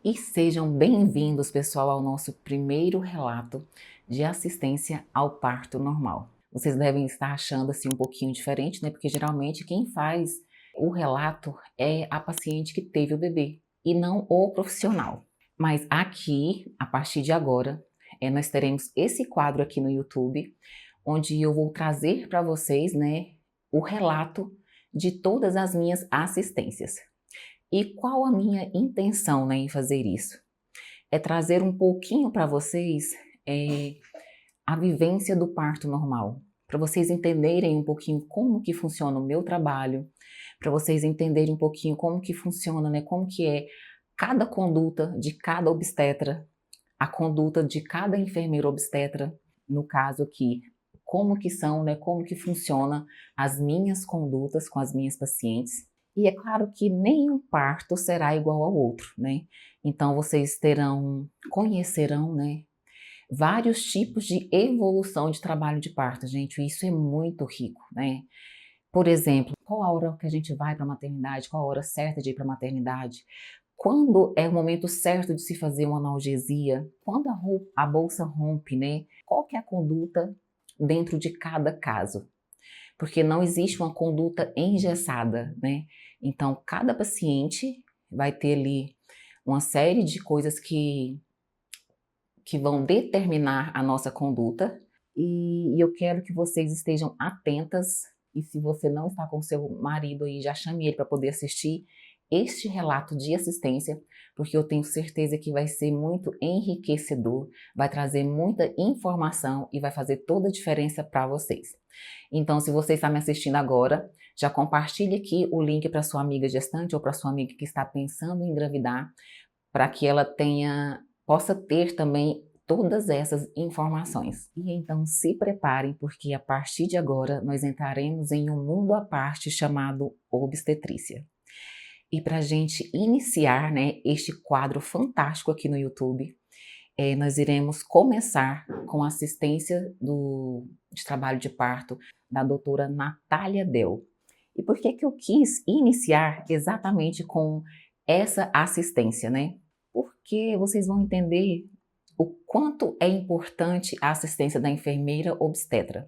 E sejam bem-vindos, pessoal, ao nosso primeiro relato de assistência ao parto normal. Vocês devem estar achando assim um pouquinho diferente, né? Porque geralmente quem faz o relato é a paciente que teve o bebê e não o profissional. Mas aqui, a partir de agora, nós teremos esse quadro aqui no YouTube, onde eu vou trazer para vocês, né, o relato de todas as minhas assistências. E qual a minha intenção, né, em fazer isso? É trazer um pouquinho para vocês a vivência do parto normal, para vocês entenderem um pouquinho como que funciona o meu trabalho, para vocês entenderem um pouquinho como que funciona, né, como que é cada conduta de cada obstetra, a conduta de cada enfermeiro obstetra, no caso aqui, como que são, né, como que funciona as minhas condutas com as minhas pacientes. E é claro que nenhum parto será igual ao outro, né? Então vocês conhecerão, né, vários tipos de evolução de trabalho de parto, gente. Isso é muito rico, né? Por exemplo, qual a hora que a gente vai para a maternidade, qual a hora certa de ir para a maternidade, quando é o momento certo de se fazer uma analgesia, quando a bolsa rompe, né? Qual que é a conduta dentro de cada caso? Porque não existe uma conduta engessada, né? Então, cada paciente vai ter ali uma série de coisas que vão determinar a nossa conduta e eu quero que vocês estejam atentas e se você não está com seu marido aí, já chame ele para poder assistir este relato de assistência, porque eu tenho certeza que vai ser muito enriquecedor, vai trazer muita informação e vai fazer toda a diferença para vocês. Então, se você está me assistindo agora, já compartilhe aqui o link para sua amiga gestante ou para sua amiga que está pensando em engravidar, para que ela possa ter também todas essas informações. E então se preparem, porque a partir de agora nós entraremos em um mundo à parte chamado obstetrícia. E para a gente iniciar, né, este quadro fantástico aqui no YouTube, nós iremos começar com a assistência de trabalho de parto da doutora Natália Del. E por que que eu quis iniciar exatamente com essa assistência, né? Porque vocês vão entender o quanto é importante a assistência da enfermeira obstetra.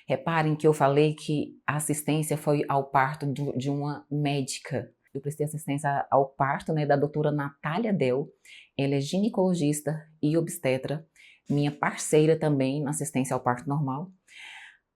Reparem que eu falei que a assistência foi ao parto de uma médica. Eu prestei assistência ao parto, né, da doutora Natália Del. Ela é ginecologista e obstetra, minha parceira também na assistência ao parto normal.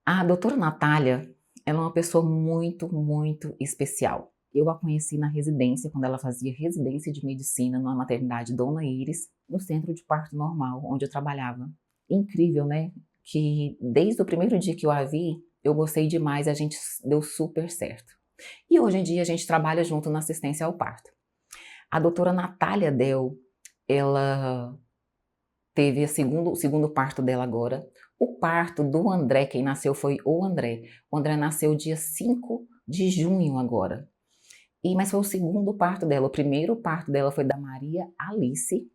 A doutora Natália, ela é uma pessoa muito, muito especial. Eu a conheci na residência, quando ela fazia residência de medicina na maternidade Dona Iris, no centro de parto normal, onde eu trabalhava. Incrível, né? Que desde o primeiro dia que eu a vi, eu gostei demais, a gente deu super certo. E hoje em dia a gente trabalha junto na assistência ao parto. A doutora Natália Del, ela teve o segundo parto dela agora. O parto do André, quem nasceu foi o André. O André nasceu dia 5 de junho agora. Mas foi o segundo parto dela. O primeiro parto dela foi da Maria Alice.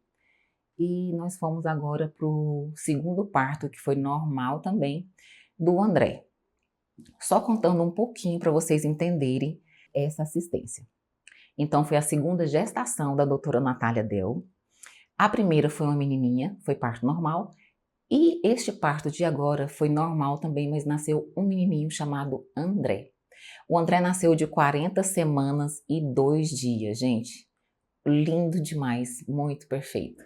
E nós fomos agora para o segundo parto, que foi normal também, do André. Só contando um pouquinho para vocês entenderem essa assistência. Então, foi a segunda gestação da doutora Natália Del. A primeira foi uma menininha, foi parto normal. E este parto de agora foi normal também, mas nasceu um menininho chamado André. O André nasceu de 40 semanas e 2 dias, gente. Lindo demais, muito perfeito.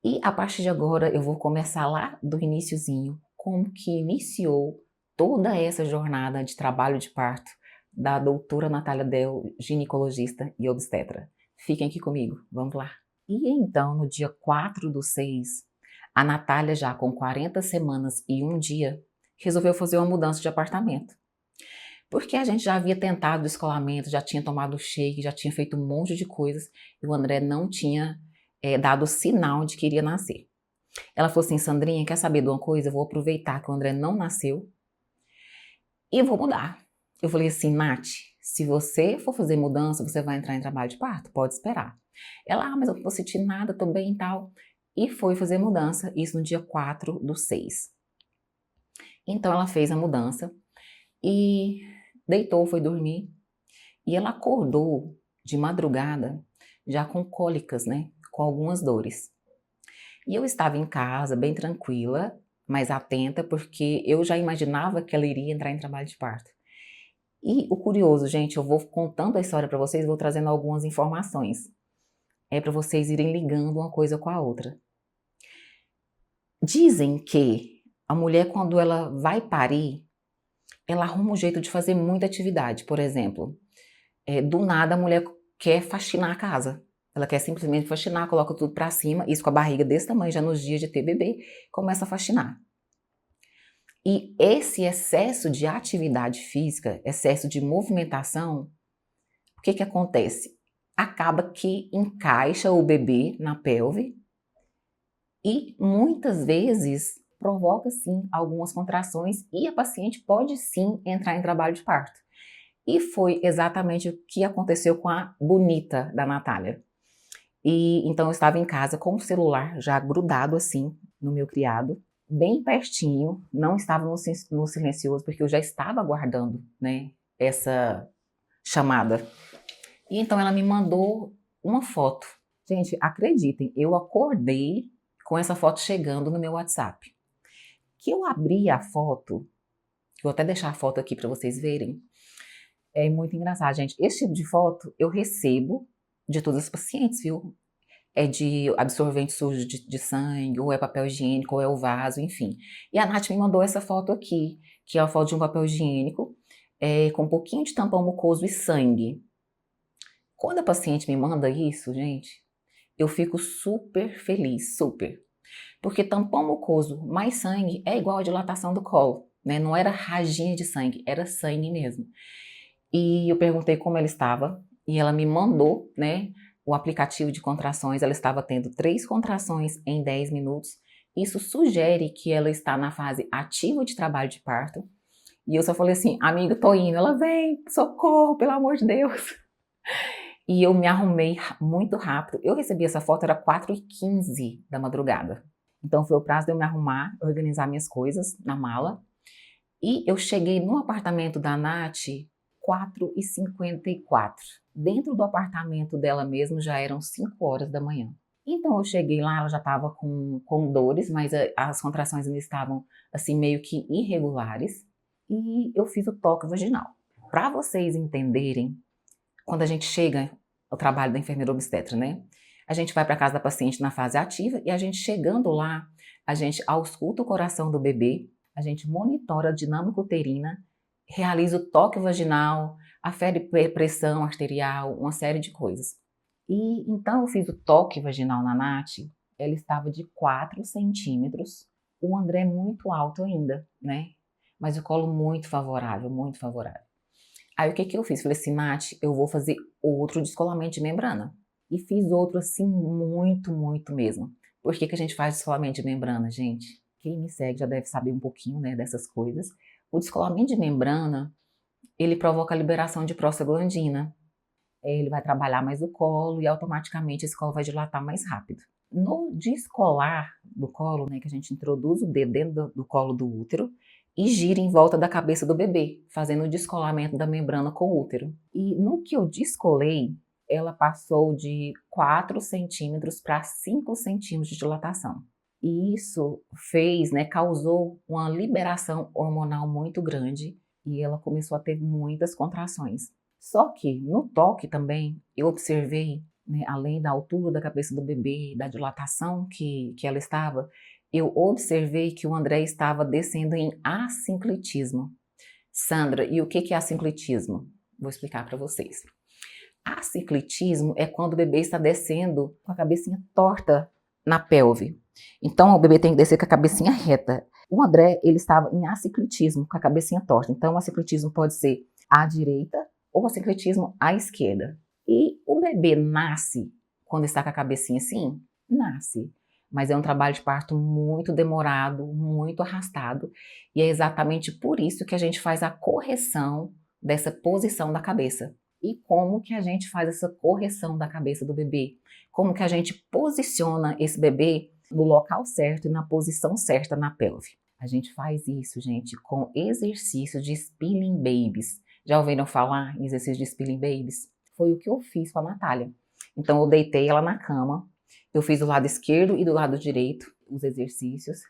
E a partir de agora eu vou começar lá do iniciozinho, como que iniciou toda essa jornada de trabalho de parto da doutora Natália Del, ginecologista e obstetra. Fiquem aqui comigo, vamos lá. E então, no dia 4/6, a Natália, já com 40 semanas e 1 dia, resolveu fazer uma mudança de apartamento. Porque a gente já havia tentado descolamento, já tinha tomado shake, já tinha feito um monte de coisas e o André não tinha dado sinal de que iria nascer. Ela falou assim: Sandrinha, quer saber de uma coisa? Eu vou aproveitar que o André não nasceu e vou mudar. Eu falei assim: Nath, se você for fazer mudança, você vai entrar em trabalho de parto? Pode esperar. Ela: mas eu não vou sentir nada, tô bem e tal. E foi fazer mudança, isso no dia 4/6. Então ela fez a mudança e deitou, foi dormir. E ela acordou de madrugada já com cólicas, né? Com algumas dores. E eu estava em casa, bem tranquila, mas atenta, porque eu já imaginava que ela iria entrar em trabalho de parto. E o curioso, gente, eu vou contando a história para vocês, vou trazendo algumas informações. É para vocês irem ligando uma coisa com a outra. Dizem que a mulher, quando ela vai parir, ela arruma um jeito de fazer muita atividade. Por exemplo, do nada a mulher quer faxinar a casa. Ela quer simplesmente faxinar, coloca tudo para cima, isso com a barriga desse tamanho, já nos dias de ter bebê, começa a faxinar. E esse excesso de atividade física, excesso de movimentação, o que acontece? Acaba que encaixa o bebê na pelve e muitas vezes provoca sim algumas contrações e a paciente pode sim entrar em trabalho de parto. E foi exatamente o que aconteceu com a bonita da Natália. E então eu estava em casa com o celular já grudado assim no meu criado, bem pertinho, não estava no silencioso porque eu já estava aguardando, né, essa chamada. E então ela me mandou uma foto. Gente, acreditem, eu acordei com essa foto chegando no meu WhatsApp. Que eu abri a foto, vou até deixar a foto aqui para vocês verem. É muito engraçado, gente. Esse tipo de foto eu recebo de todas as pacientes, viu? É de absorvente sujo de sangue, ou é papel higiênico, ou é o vaso, enfim. E a Nath me mandou essa foto aqui, que é a foto de um papel higiênico, com um pouquinho de tampão mucoso e sangue. Quando a paciente me manda isso, gente, eu fico super feliz, super. Porque tampão mucoso mais sangue é igual a dilatação do colo, né? Não era raginha de sangue, era sangue mesmo. E eu perguntei como ela estava e ela me mandou, né, o aplicativo de contrações. Ela estava tendo 3 contrações em 10 minutos. Isso sugere que ela está na fase ativa de trabalho de parto. E eu só falei assim, amiga, tô indo. Ela, vem, socorro, pelo amor de Deus. E eu me arrumei muito rápido. Eu recebi essa foto, era 4h15 da madrugada. Então foi o prazo de eu me arrumar, organizar minhas coisas na mala. E eu cheguei no apartamento da Nath 4h54. Dentro do apartamento dela mesmo já eram 5 horas da manhã. Então eu cheguei lá, ela já estava com dores, mas as contrações ainda estavam assim meio que irregulares. E eu fiz o toque vaginal. Para vocês entenderem, quando a gente chega ao trabalho da enfermeira obstetra, né? A gente vai para casa da paciente na fase ativa e a gente chegando lá, a gente ausculta o coração do bebê, a gente monitora a dinâmica uterina, realiza o toque vaginal, afere pressão arterial, uma série de coisas. E então eu fiz o toque vaginal na Nath, ela estava de 4 centímetros, o André muito alto ainda, né? Mas o colo muito favorável, muito favorável. Aí o que eu fiz? Falei assim, Nath, eu vou fazer outro descolamento de membrana. E fiz outro assim, muito, muito mesmo. Por que a gente faz descolamento de membrana, gente? Quem me segue já deve saber um pouquinho, né, dessas coisas. O descolamento de membrana, ele provoca a liberação de prostaglandina. Ele vai trabalhar mais o colo e automaticamente esse colo vai dilatar mais rápido. No descolar do colo, né, que a gente introduz o dedo dentro do colo do útero, e gira em volta da cabeça do bebê, fazendo o descolamento da membrana com o útero. E no que eu descolei, ela passou de 4 centímetros para 5 centímetros de dilatação. E isso fez, né, causou uma liberação hormonal muito grande e ela começou a ter muitas contrações. Só que no toque também eu observei, né, além da altura da cabeça do bebê, da dilatação que ela estava, eu observei que o André estava descendo em assinclitismo. Sandra, e o que é assinclitismo? Vou explicar para vocês. Assinclitismo é quando o bebê está descendo com a cabecinha torta na pelve. Então, o bebê tem que descer com a cabecinha reta. O André, ele estava em assinclitismo, com a cabecinha torta. Então, o assinclitismo pode ser à direita ou assinclitismo à esquerda. E o bebê nasce quando está com a cabecinha assim? Nasce. Mas é um trabalho de parto muito demorado, muito arrastado. E é exatamente por isso que a gente faz a correção dessa posição da cabeça. E como que a gente faz essa correção da cabeça do bebê? Como que a gente posiciona esse bebê no local certo e na posição certa na pelve? A gente faz isso, gente, com exercício de spilling babies. Já ouviram falar em exercício de spilling babies? Foi o que eu fiz com a Natália. Então eu deitei ela na cama, eu fiz do lado esquerdo e do lado direito os exercícios.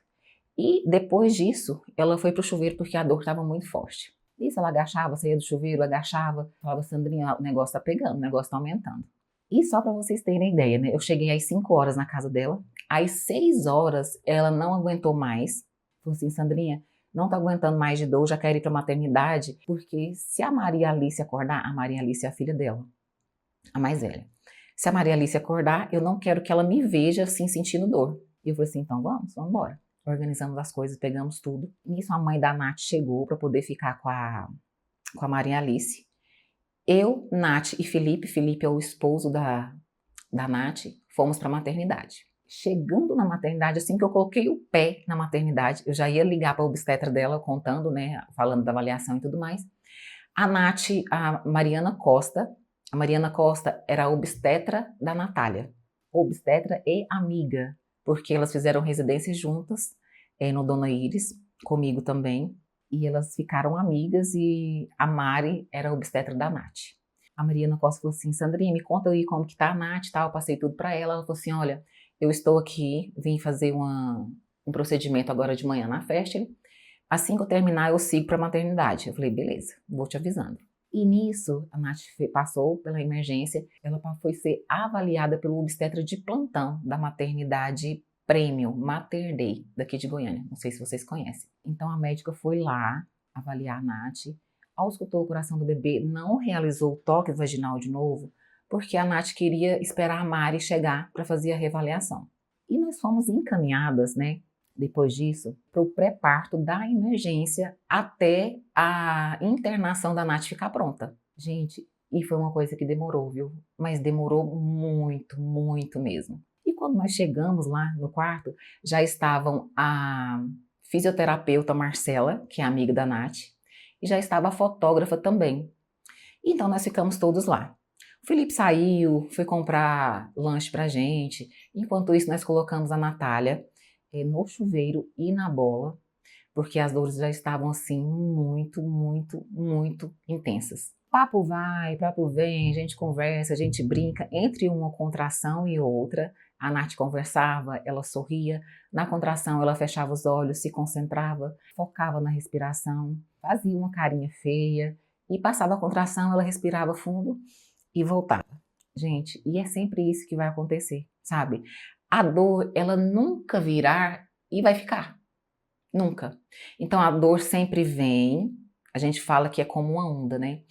E depois disso, ela foi pro chuveiro porque a dor estava muito forte. Isso, ela agachava, saía do chuveiro, agachava, falava, Sandrinha, o negócio tá pegando, o negócio tá aumentando. E só para vocês terem ideia, né? Eu cheguei às 5 horas na casa dela, às 6 horas ela não aguentou mais. Falou assim, Sandrinha, não tá aguentando mais de dor, já quero ir pra maternidade, porque se a Maria Alice acordar, a Maria Alice é a filha dela, a mais velha. Se a Maria Alice acordar, eu não quero que ela me veja assim sentindo dor. E eu falei assim, então vamos embora. Organizamos as coisas, pegamos tudo. Nisso a mãe da Nath chegou para poder ficar com a Maria Alice. Eu, Nath e Felipe é o esposo da Nath, fomos para a maternidade. Chegando na maternidade, assim que eu coloquei o pé na maternidade, eu já ia ligar para a obstetra dela, contando, né, falando da avaliação e tudo mais. A Nath, a Mariana Costa era a obstetra da Natália, obstetra e amiga, porque elas fizeram residência juntas, no Dona Iris, comigo também, e elas ficaram amigas e a Mari era a obstetra da Nath. A Mariana Costa falou assim, Sandrinha, me conta aí como que tá a Nath e tal, eu passei tudo para ela, ela falou assim, olha, eu estou aqui, vim fazer um procedimento agora de manhã na Festele, assim que eu terminar eu sigo para a maternidade. Eu falei, beleza, vou te avisando. E nisso, a Nath passou pela emergência, ela foi ser avaliada pelo obstetra de plantão da maternidade Premium Mater Dei, daqui de Goiânia. Não sei se vocês conhecem. Então a médica foi lá avaliar a Nath, auscultou o coração do bebê, não realizou o toque vaginal de novo, porque a Nath queria esperar a Mari chegar para fazer a reavaliação. E nós fomos encaminhadas, né, depois disso, para o pré-parto da emergência até a internação da Nath ficar pronta. Gente, e foi uma coisa que demorou, viu? Mas demorou muito, muito mesmo. E quando nós chegamos lá no quarto, já estavam a fisioterapeuta Marcela, que é amiga da Nath, e já estava a fotógrafa também. Então nós ficamos todos lá. O Felipe saiu, foi comprar lanche pra gente. Enquanto isso, nós colocamos a Natália no chuveiro e na bola, porque as dores já estavam assim muito, muito, muito intensas. Papo vai, papo vem, a gente conversa, a gente brinca entre uma contração e outra. A Nath conversava, ela sorria. Na contração, ela fechava os olhos, se concentrava, focava na respiração, fazia uma carinha feia e passava a contração, ela respirava fundo e voltava. Gente, e é sempre isso que vai acontecer, sabe? A dor, ela nunca virá e vai ficar. Nunca. Então a dor sempre vem, a gente fala que é como uma onda, né?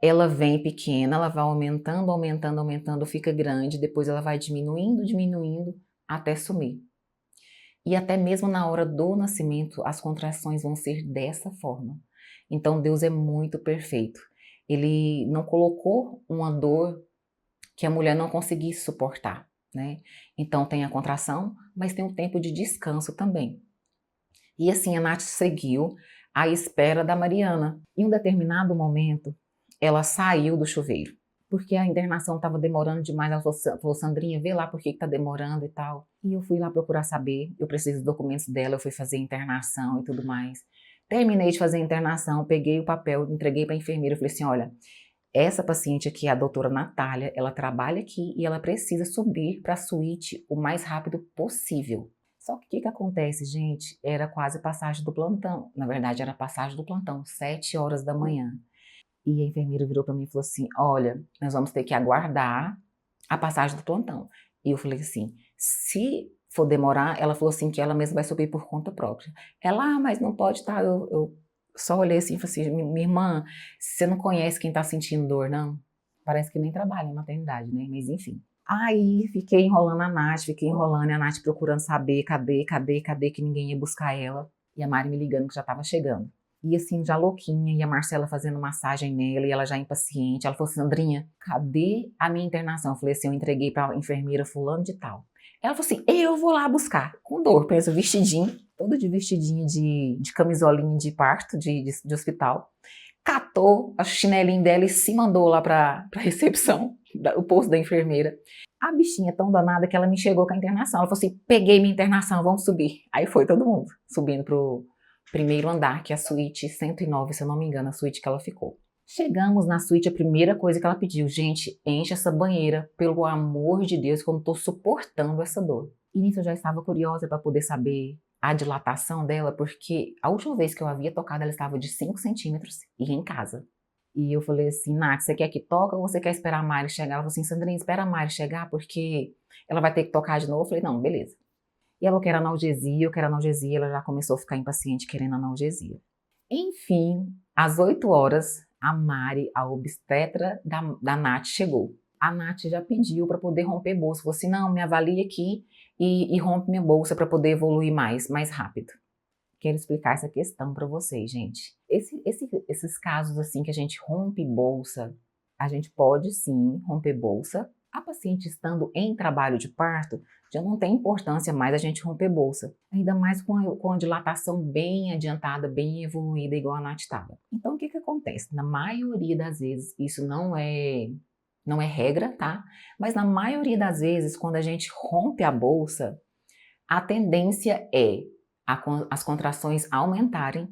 Ela vem pequena, ela vai aumentando, aumentando, aumentando, fica grande, depois ela vai diminuindo, diminuindo, até sumir. E até mesmo na hora do nascimento, as contrações vão ser dessa forma. Então Deus é muito perfeito. Ele não colocou uma dor que a mulher não conseguisse suportar, né? Então tem a contração, mas tem um tempo de descanso também. E assim a Nath seguiu à espera da Mariana. Em um determinado momento, ela saiu do chuveiro, porque a internação estava demorando demais. Ela falou, Sandrinha, vê lá por que está demorando e tal. E eu fui lá procurar saber, eu preciso dos documentos dela, eu fui fazer internação e tudo mais. Terminei de fazer a internação, peguei o papel, entreguei para a enfermeira e falei assim, olha, essa paciente aqui é a doutora Natália, ela trabalha aqui e ela precisa subir para a suíte o mais rápido possível. Só que o que acontece, gente? Era quase passagem do plantão. Na verdade, era passagem do plantão, 7 horas da manhã. E a enfermeira virou para mim e falou assim, olha, nós vamos ter que aguardar a passagem do plantão. E eu falei assim, se for demorar, ela falou assim que ela mesma vai subir por conta própria. Ela, mas não pode estar, eu só olhei assim e falei assim, minha irmã, você não conhece quem tá sentindo dor, não? Parece que nem trabalha em maternidade, né? Mas enfim. Aí fiquei enrolando a Nath, fiquei enrolando e a Nath procurando saber cadê, que ninguém ia buscar ela. E a Mari me ligando que já tava chegando. E assim, já louquinha, e a Marcela fazendo massagem nela, e ela já impaciente. Ela falou assim, Sandrinha, cadê a minha internação? Eu falei assim, eu entreguei pra enfermeira fulano de tal. Ela falou assim, eu vou lá buscar. Com dor, pensa, vestidinho, todo de vestidinho de camisolinha de parto, de hospital. Catou a chinelinha dela e se mandou lá pra recepção, o posto da enfermeira. A bichinha tão danada que ela me chegou com a internação. Ela falou assim, peguei minha internação, vamos subir. Aí foi todo mundo subindo pro primeiro andar, que é a suíte 109, se eu não me engano, a suíte que ela ficou. Chegamos na suíte, a primeira coisa que ela pediu, gente, enche essa banheira, pelo amor de Deus, que eu não tô suportando essa dor. E nisso eu já estava curiosa para poder saber a dilatação dela, porque a última vez que eu havia tocado, ela estava de 5 centímetros e em casa. E eu falei assim, Nath, você quer que toque ou você quer esperar a Mari chegar? Ela falou assim, Sandrinha, espera a Mari chegar, porque ela vai ter que tocar de novo. Eu falei, não, beleza. E ela quer analgesia, eu quero analgesia, ela já começou a ficar impaciente querendo analgesia. Enfim, às 8 horas, a Mari, a obstetra da Nath, chegou. A Nath já pediu para poder romper bolsa. Falou assim, não, me avalie aqui e rompe minha bolsa para poder evoluir mais rápido. Quero explicar essa questão para vocês, gente. Esses casos assim que a gente rompe bolsa, a gente pode sim romper bolsa. A paciente estando em trabalho de parto, já não tem importância mais a gente romper bolsa. Ainda mais com a dilatação bem adiantada, bem evoluída, igual a Nath estava. Então, o que que acontece? Na maioria das vezes, isso não é regra, tá? Mas na maioria das vezes, quando a gente rompe a bolsa, a tendência é as contrações aumentarem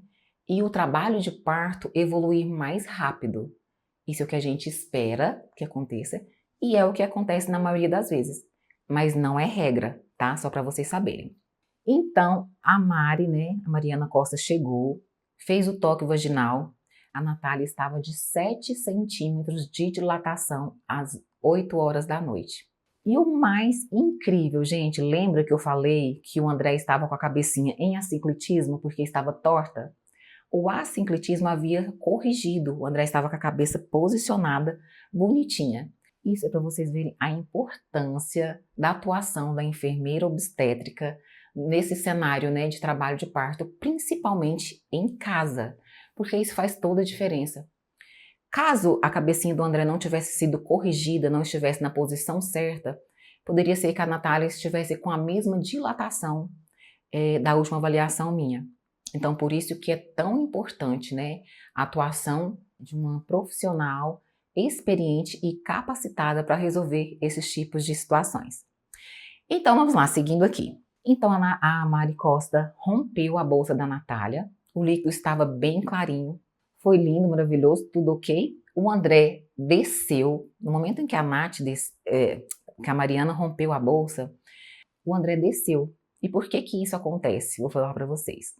e o trabalho de parto evoluir mais rápido. Isso é o que a gente espera que aconteça e é o que acontece na maioria das vezes. Mas não é regra, tá? Só para vocês saberem. Então, a Mari, né, a Mariana Costa chegou, fez o toque vaginal. A Natália estava de 7 centímetros de dilatação às 8 horas da noite. E o mais incrível, gente, lembra que eu falei que o André estava com a cabecinha em assinclitismo porque estava torta? O assinclitismo havia corrigido, o André estava com a cabeça posicionada, bonitinha. Isso é para vocês verem a importância da atuação da enfermeira obstétrica nesse cenário, né, de trabalho de parto, principalmente em casa, porque isso faz toda a diferença. Caso a cabecinha do André não tivesse sido corrigida, não estivesse na posição certa, poderia ser que a Natália estivesse com a mesma dilatação da última avaliação minha. Então, por isso que é tão importante, né, a atuação de uma profissional experiente e capacitada para resolver esses tipos de situações. Então, vamos lá, seguindo aqui. Então, a Mari Costa rompeu a bolsa da Natália, o líquido estava bem clarinho, foi lindo, maravilhoso, tudo ok. O André desceu, no momento em que que a Mariana rompeu a bolsa, o André desceu. E por que que isso acontece? Vou falar para vocês.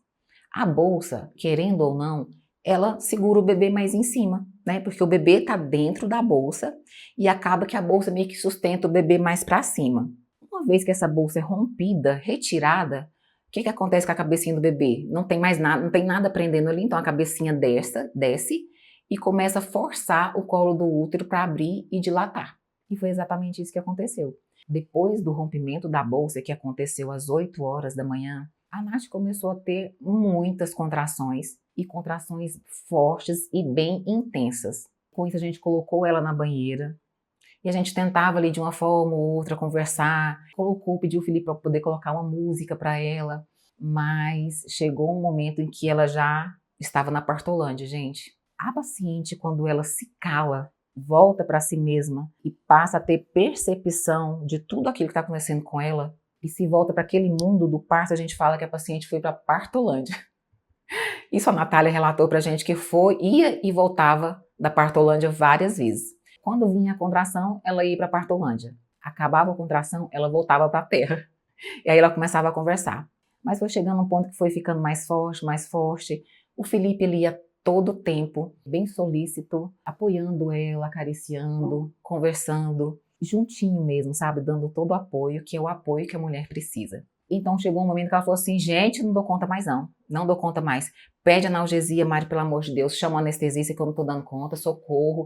A bolsa, querendo ou não, ela segura o bebê mais em cima, né? Porque o bebê está dentro da bolsa e acaba que a bolsa meio que sustenta o bebê mais para cima. Uma vez que essa bolsa é rompida, retirada, o que que acontece com a cabecinha do bebê? Não tem mais nada, não tem nada prendendo ali, então a cabecinha desce e começa a forçar o colo do útero para abrir e dilatar. E foi exatamente isso que aconteceu. Depois do rompimento da bolsa, que aconteceu às 8 horas da manhã, a Nath começou a ter muitas contrações e contrações fortes e bem intensas. Com isso a gente colocou ela na banheira e a gente tentava ali de uma forma ou outra conversar, pediu o Felipe para poder colocar uma música para ela, mas chegou um momento em que ela já estava na partolândia, gente. A paciente, quando ela se cala, volta para si mesma e passa a ter percepção de tudo aquilo que está acontecendo com ela, e se volta para aquele mundo do parto, a gente fala que a paciente foi para partolândia. Isso a Natália relatou para a gente que ia e voltava da partolândia várias vezes. Quando vinha a contração, ela ia para a partolândia. Acabava a contração, ela voltava para a terra. E aí ela começava a conversar. Mas foi chegando um ponto que foi ficando mais forte, mais forte. O Felipe, ele ia todo o tempo, bem solícito, apoiando ela, acariciando, conversando, juntinho mesmo, sabe? Dando todo o apoio, que é o apoio que a mulher precisa. Então chegou um momento que ela falou assim, gente, não dou conta mais não dou conta mais. Pede analgesia, Mari, pelo amor de Deus, chama um anestesista que eu não tô dando conta, socorro.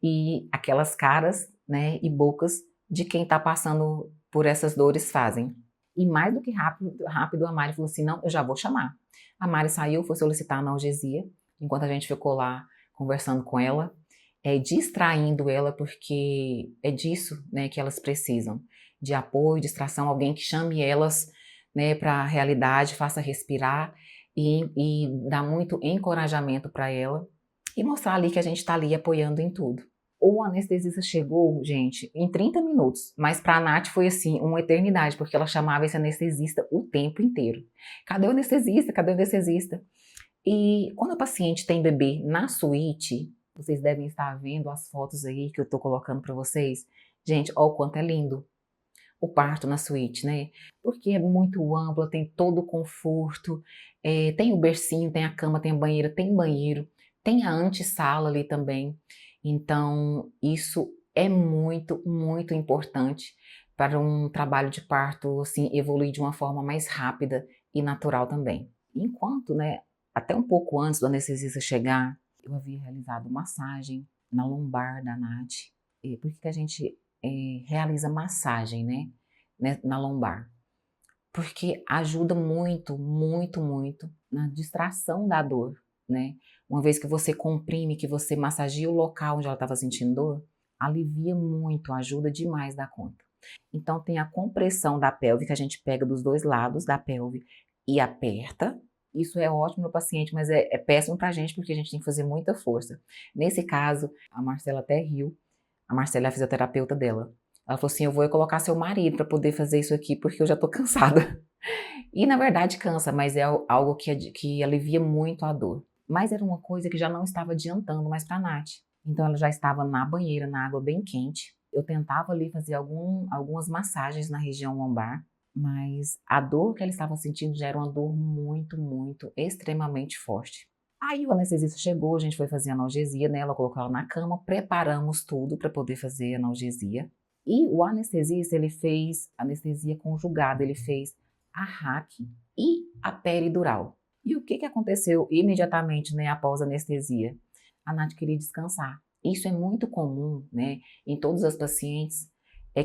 E aquelas caras, né, e bocas de quem tá passando por essas dores fazem. E mais do que rápido, a Mari falou assim, não, eu já vou chamar. A Mari saiu, foi solicitar analgesia, enquanto a gente ficou lá conversando com ela, distraindo ela, porque é disso, né, que elas precisam, de apoio, distração, alguém que chame elas, né, para a realidade, faça respirar e dá muito encorajamento para ela e mostrar ali que a gente está ali apoiando em tudo. O anestesista chegou, gente, em 30 minutos, mas para a Nath foi assim, uma eternidade, porque ela chamava esse anestesista o tempo inteiro. Cadê o anestesista? Cadê o anestesista? E quando a paciente tem bebê na suíte, Vocês devem estar vendo as fotos aí que eu tô colocando para vocês. Gente, ó o quanto é lindo o parto na suíte, né? Porque é muito ampla, tem todo o conforto, tem o bercinho, tem a cama, tem a banheira, tem banheiro, tem a antessala ali também. Então, isso é muito, muito importante para um trabalho de parto, assim, evoluir de uma forma mais rápida e natural também. Enquanto, né, até um pouco antes do anestesista chegar, eu havia realizado massagem na lombar da Nath. Por que que a gente realiza massagem, né, na lombar? Porque ajuda muito, muito, muito na distração da dor, né? Uma vez que você comprime, que você massageia o local onde ela estava sentindo dor, alivia muito, ajuda demais da conta. Então tem a compressão da pelve, que a gente pega dos dois lados da pelve e aperta. Isso é ótimo no paciente, mas é péssimo pra gente, porque a gente tem que fazer muita força. Nesse caso, a Marcela até riu. A Marcela é a fisioterapeuta dela. Ela falou assim: eu vou colocar seu marido para poder fazer isso aqui, porque eu já tô cansada. E na verdade cansa, mas é algo que alivia muito a dor. Mas era uma coisa que já não estava adiantando mais para a Nath. Então ela já estava na banheira, na água bem quente. Eu tentava ali fazer algumas massagens na região lombar, mas a dor que ela estava sentindo já era uma dor muito, muito, extremamente forte. Aí o anestesista chegou, a gente foi fazer analgesia nela, colocou ela na cama, preparamos tudo para poder fazer analgesia. E o anestesista, ele fez anestesia conjugada, ele fez a RAC e a peridural. E o que que aconteceu imediatamente, né, após a anestesia? A Nath queria descansar. Isso é muito comum, né, em todas as pacientes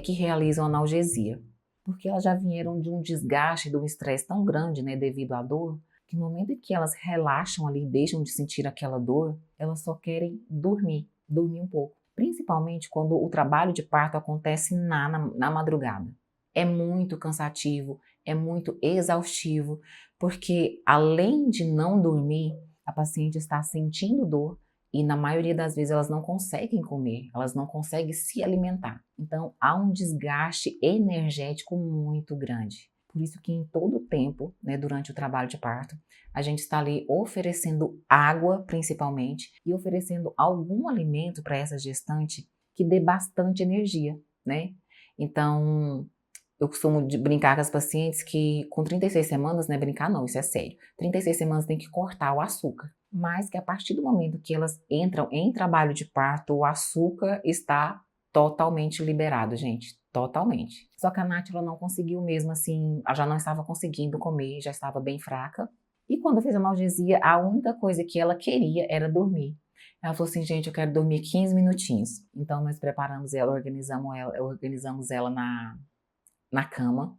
que realizam analgesia, porque elas já vieram de um desgaste, de um estresse tão grande, né, devido à dor, que no momento em que elas relaxam ali, deixam de sentir aquela dor, elas só querem dormir, dormir um pouco. Principalmente quando o trabalho de parto acontece na madrugada. É muito cansativo, é muito exaustivo, porque além de não dormir, a paciente está sentindo dor e na maioria das vezes elas não conseguem comer, elas não conseguem se alimentar. Então há um desgaste energético muito grande. Por isso que em todo o tempo, né, durante o trabalho de parto, a gente está ali oferecendo água, principalmente, e oferecendo algum alimento para essa gestante que dê bastante energia, né? Então, eu costumo brincar com as pacientes que com 36 semanas, né, brincar não, isso é sério, 36 semanas tem que cortar o açúcar, mas que a partir do momento que elas entram em trabalho de parto, o açúcar está totalmente liberado, gente, totalmente. Só que a Nath, ela não conseguiu mesmo assim, ela já não estava conseguindo comer, já estava bem fraca. E quando fez a analgesia, a única coisa que ela queria era dormir. Ela falou assim, gente, eu quero dormir 15 minutinhos. Então nós preparamos ela, organizamos ela na cama,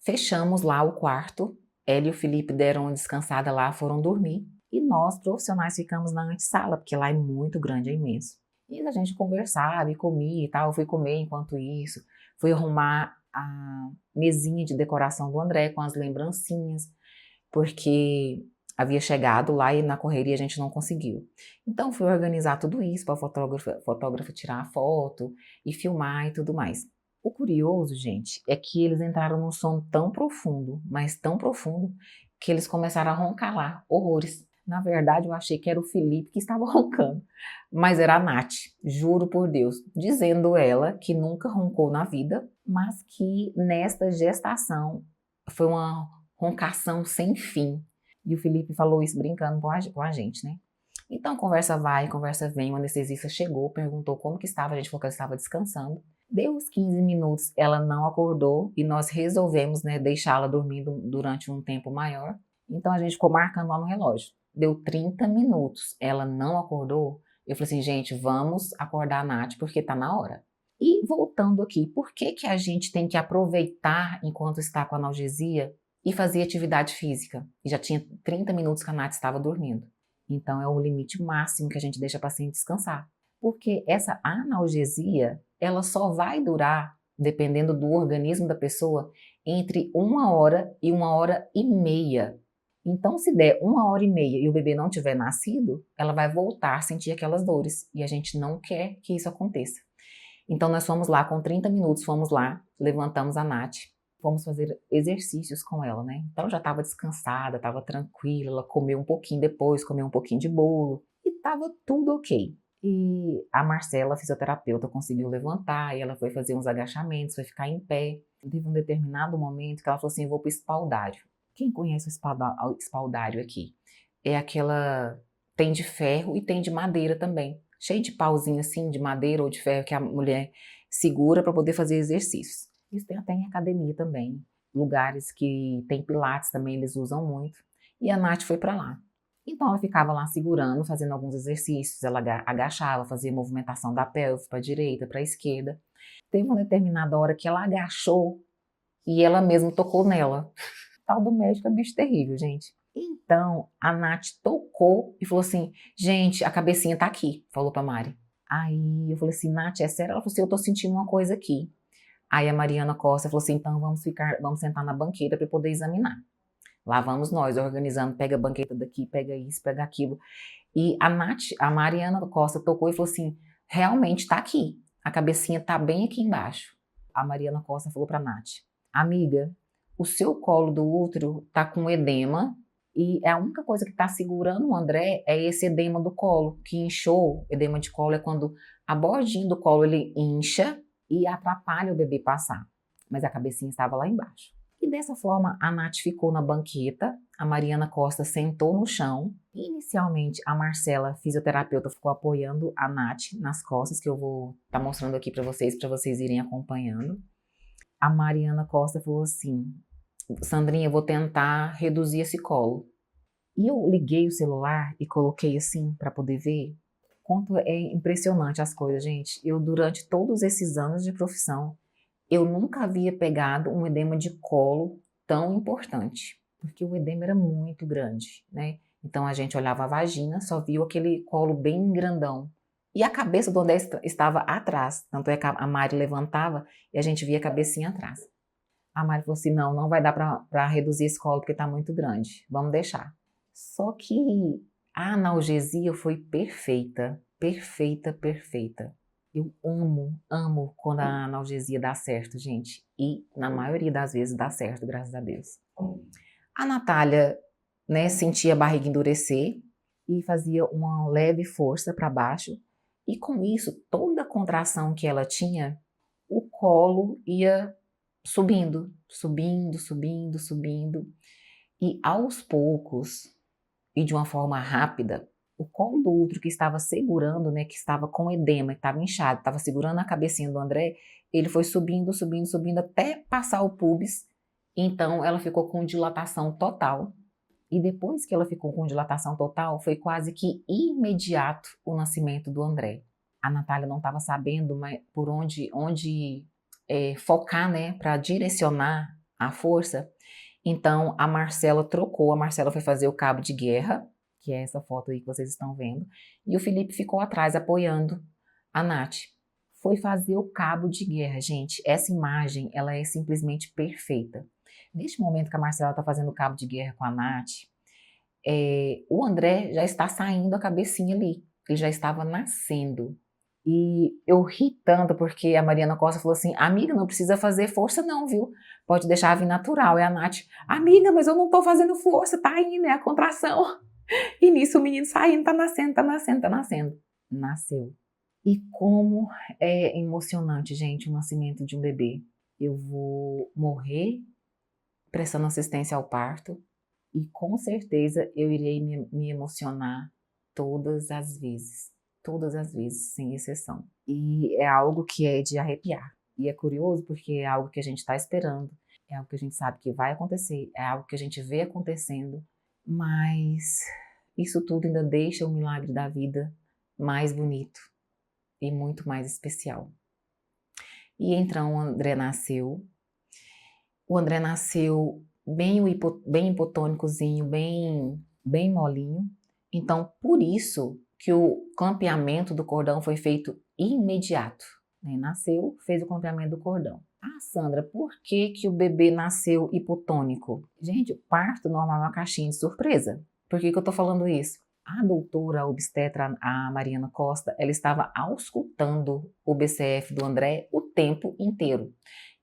fechamos lá o quarto, ela e o Felipe deram uma descansada lá, foram dormir, e nós, profissionais, ficamos na antessala, porque lá é muito grande, é imenso. E a gente conversava e comia e tal, eu fui comer enquanto isso, fui arrumar a mesinha de decoração do André com as lembrancinhas, porque havia chegado lá e na correria a gente não conseguiu. Então fui organizar tudo isso para o fotógrafo tirar a foto e filmar e tudo mais. O curioso, gente, é que eles entraram num sono tão profundo, mas tão profundo, que eles começaram a roncar lá, horrores. Na verdade, eu achei que era o Felipe que estava roncando, mas era a Nath, juro por Deus, dizendo ela que nunca roncou na vida, mas que nesta gestação foi uma roncação sem fim. E o Felipe falou isso brincando com a gente, né? Então, conversa vai, conversa vem, o anestesista chegou, perguntou como que estava, a gente falou que ela estava descansando. Deu uns 15 minutos, ela não acordou e nós resolvemos, né, deixá-la dormindo durante um tempo maior. Então a gente ficou marcando lá no relógio. Deu 30 minutos, ela não acordou. Eu falei assim, gente, vamos acordar a Nath porque tá na hora. E voltando aqui, por que que a gente tem que aproveitar enquanto está com analgesia e fazer atividade física? E já tinha 30 minutos que a Nath estava dormindo. Então é o limite máximo que a gente deixa a paciente descansar. Porque essa analgesia, ela só vai durar, dependendo do organismo da pessoa, entre 1 hora e 1 hora e meia. Então, se der 1 hora e meia e o bebê não tiver nascido, ela vai voltar a sentir aquelas dores. E a gente não quer que isso aconteça. Então, nós fomos lá com 30 minutos, fomos lá, levantamos a Nath, fomos fazer exercícios com ela, né? Então, ela já estava descansada, estava tranquila, ela comeu um pouquinho depois, comeu um pouquinho de bolo e estava tudo ok. E a Marcela, a fisioterapeuta, conseguiu levantar, e ela foi fazer uns agachamentos, foi ficar em pé. Teve um determinado momento que ela falou assim, eu vou pro espaldário. Quem conhece o espaldário aqui? É aquela, tem de ferro e tem de madeira também. Cheio de pauzinho assim, de madeira ou de ferro que a mulher segura para poder fazer exercícios. Isso tem até em academia também. Lugares que tem pilates também, eles usam muito. E a Nath foi para lá. Então ela ficava lá segurando, fazendo alguns exercícios, ela agachava, fazia movimentação da pelve para a direita, para a esquerda. Teve uma determinada hora que ela agachou e ela mesma tocou nela. Tal do médico é bicho terrível, gente. Então a Nath tocou e falou assim: gente, a cabecinha tá aqui, falou pra Mari. Aí eu falei assim: Nath, é sério? Ela falou assim: eu tô sentindo uma coisa aqui. Aí a Mariana Costa falou assim: então vamos sentar na banqueta para poder examinar. Lá vamos nós, organizando, pega a banqueta daqui, pega isso, pega aquilo. E a Nath, a Mariana Costa tocou e falou assim, realmente tá aqui, a cabecinha tá bem aqui embaixo. A Mariana Costa falou pra Nath, amiga, o seu colo do útero tá com edema e a única coisa que tá segurando o André é esse edema do colo, que inchou. Edema de colo é quando a bordinha do colo ele incha e atrapalha o bebê passar. Mas a cabecinha estava lá embaixo. E dessa forma, a Nath ficou na banqueta, a Mariana Costa sentou no chão. Inicialmente, a Marcela, fisioterapeuta, ficou apoiando a Nath nas costas, que eu vou estar mostrando aqui para vocês irem acompanhando. A Mariana Costa falou assim, Sandrinha, eu vou tentar reduzir esse colo. E eu liguei o celular e coloquei assim, para poder ver. Quanto é impressionante as coisas, gente. Eu, durante todos esses anos de profissão, eu nunca havia pegado um edema de colo tão importante, porque o edema era muito grande, né? Então a gente olhava a vagina, só viu aquele colo bem grandão. E a cabeça do André estava atrás, tanto é que a Mari levantava e a gente via a cabecinha atrás. A Mari falou assim, não vai dar para reduzir esse colo porque está muito grande, vamos deixar. Só que a analgesia foi perfeita, perfeita, perfeita. Eu amo quando a analgesia dá certo, gente. E na maioria das vezes dá certo, graças a Deus. A Natália, né, sentia a barriga endurecer e fazia uma leve força para baixo. E com isso, toda a contração que ela tinha, o colo ia subindo, subindo, subindo, subindo. E aos poucos, e de uma forma rápida, o colo do útero que estava segurando, né, que estava com edema, que estava inchado, estava segurando a cabecinha do André, ele foi subindo, subindo, subindo até passar o pubis. Então ela ficou com dilatação total. E depois que ela ficou com dilatação total, foi quase que imediato o nascimento do André. A Natália não estava sabendo por onde focar, né, para direcionar a força. Então a Marcela trocou, a Marcela foi fazer o cabo de guerra, que é essa foto aí que vocês estão vendo, e o Felipe ficou atrás apoiando a Nath. Foi fazer o cabo de guerra, gente. Essa imagem, ela é simplesmente perfeita. Neste momento que a Marcela está fazendo o cabo de guerra com a Nath, o André já está saindo a cabecinha ali, ele já estava nascendo. E eu ri tanto porque a Mariana Costa falou assim, amiga, não precisa fazer força não, viu? Pode deixar vir natural. E a Nath, amiga, mas eu não tô fazendo força, tá indo, é a contração. E nisso o menino saindo, tá nascendo, tá nascendo, tá nascendo. Nasceu. E como é emocionante, gente, o nascimento de um bebê. Eu vou morrer prestando assistência ao parto e com certeza eu irei me emocionar todas as vezes, sem exceção. E é algo que é de arrepiar. E é curioso porque é algo que a gente está esperando, é algo que a gente sabe que vai acontecer, é algo que a gente vê acontecendo, mas isso tudo ainda deixa o milagre da vida mais bonito e muito mais especial. E então o André nasceu. O André nasceu bem hipotônicozinho, bem molinho. Então, por isso que o clampeamento do cordão foi feito imediato. Né? Nasceu, fez o clampeamento do cordão. Ah, Sandra, por que que o bebê nasceu hipotônico? Gente, o parto normal é uma caixinha de surpresa. Por que que eu tô falando isso? A doutora obstetra, a Mariana Costa, ela estava auscultando o BCF do André o tempo inteiro.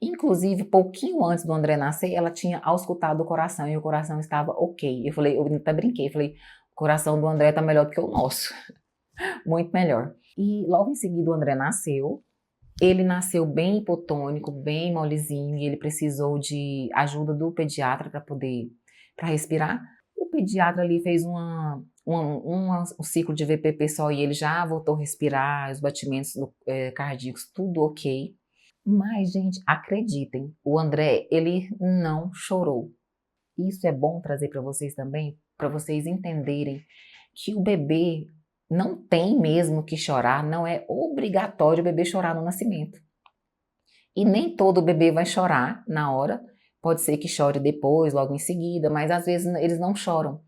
Inclusive, pouquinho antes do André nascer, ela tinha auscultado o coração e o coração estava ok. Eu até brinquei, falei, o coração do André tá melhor do que o nosso. Muito melhor. E logo em seguida o André nasceu. Ele nasceu bem hipotônico, bem molezinho, e ele precisou de ajuda do pediatra para respirar. O pediatra ali fez um ciclo de VPP só e ele já voltou a respirar, os batimentos cardíacos, tudo ok. Mas, gente, acreditem, o André, ele não chorou. Isso é bom trazer para vocês também, para vocês entenderem que o bebê não tem mesmo que chorar, não é obrigatório o bebê chorar no nascimento. E nem todo bebê vai chorar na hora, pode ser que chore depois, logo em seguida, mas às vezes eles não choram.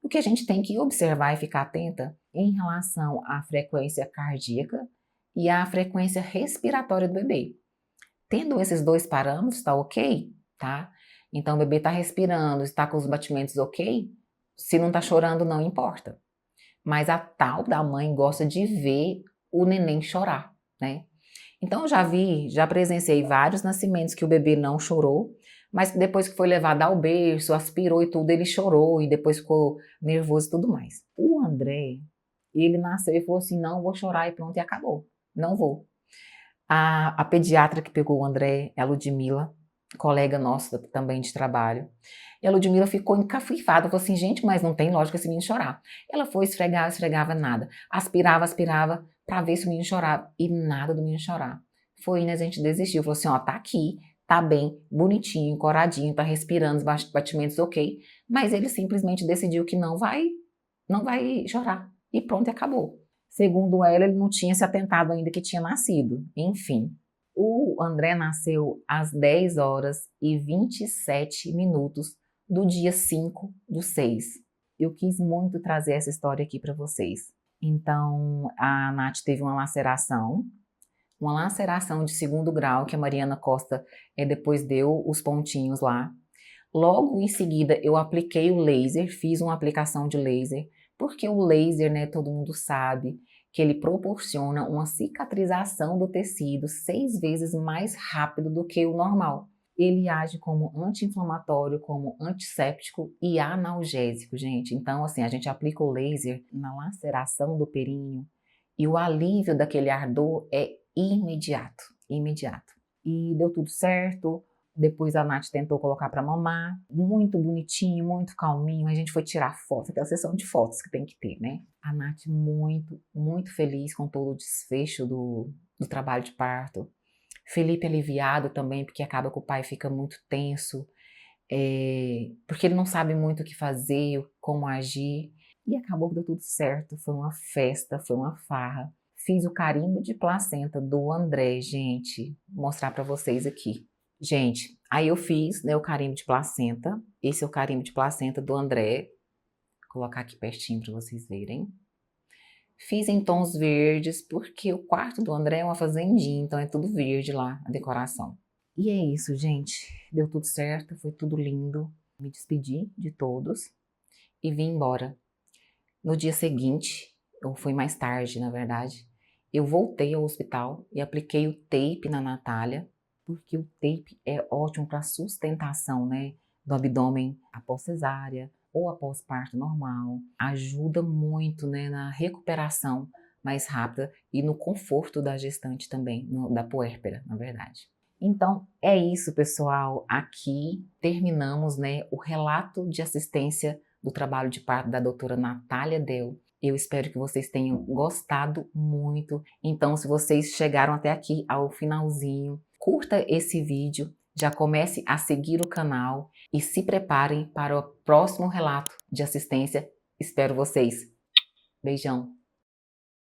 O que a gente tem que observar e ficar atenta em relação à frequência cardíaca e à frequência respiratória do bebê. Tendo esses dois parâmetros, tá ok? Tá? Então o bebê está respirando, está com os batimentos ok? Se não está chorando, não importa. Mas a tal da mãe gosta de ver o neném chorar, né? Então eu já presenciei vários nascimentos que o bebê não chorou, mas depois que foi levado ao berço, aspirou e tudo, ele chorou e depois ficou nervoso e tudo mais. O André, ele nasceu e falou assim, não vou chorar e pronto, e acabou. Não vou. A pediatra que pegou o André é a Ludmila, colega nossa também de trabalho. E a Ludmila ficou encafifada, falou assim, gente, mas não tem lógica esse menino chorar. Ela foi esfregar, esfregava nada. Aspirava, aspirava, para ver se o menino chorava. E nada do menino chorar. Foi indo, a gente desistiu. Falou assim, ó, tá aqui, tá bem, bonitinho, coradinho, tá respirando, os batimentos ok. Mas ele simplesmente decidiu que não vai chorar. E pronto, e acabou. Segundo ela, ele não tinha se atentado ainda que tinha nascido. Enfim, o André nasceu às 10 horas e 27 minutos do dia 5/6. Eu quis muito trazer essa história aqui para vocês. Então, a Nath teve uma laceração de 2º grau, que a Mariana Costa depois deu os pontinhos lá. Logo em seguida, eu apliquei o laser, fiz uma aplicação de laser, porque o laser, né, todo mundo sabe que ele proporciona uma cicatrização do tecido 6 vezes mais rápido do que o normal. Ele age como anti-inflamatório, como antisséptico e analgésico, gente. Então, assim, a gente aplica o laser na laceração do períneo e o alívio daquele ardor é imediato, imediato. E deu tudo certo. Depois a Nath tentou colocar para mamar, muito bonitinho, muito calminho. A gente foi tirar foto, aquela sessão de fotos que tem que ter, né? A Nath muito, muito feliz com todo o desfecho do trabalho de parto. Felipe aliviado também, porque acaba que o pai fica muito tenso, porque ele não sabe muito o que fazer, como agir. E acabou que deu tudo certo, foi uma festa, foi uma farra. Fiz o carimbo de placenta do André, gente, vou mostrar para vocês aqui. Gente, aí eu fiz, né, o carimbo de placenta. Esse é o carimbo de placenta do André. Vou colocar aqui pertinho para vocês verem. Fiz em tons verdes, porque o quarto do André é uma fazendinha, então é tudo verde lá, a decoração. E é isso, gente. Deu tudo certo, foi tudo lindo. Me despedi de todos e vim embora. No dia seguinte, ou foi mais tarde, na verdade, eu voltei ao hospital e apliquei o tape na Natália, porque o tape é ótimo para sustentação, né, do abdômen após cesárea ou após parto normal. Ajuda muito, né, na recuperação mais rápida e no conforto da gestante também, da puérpera, na verdade. Então, é isso, pessoal. Aqui terminamos, né, o relato de assistência do trabalho de parto da doutora Natália Del. Eu espero que vocês tenham gostado muito. Então, se vocês chegaram até aqui ao finalzinho, curta esse vídeo, já comece a seguir o canal e se preparem para o próximo relato de assistência. Espero vocês. Beijão!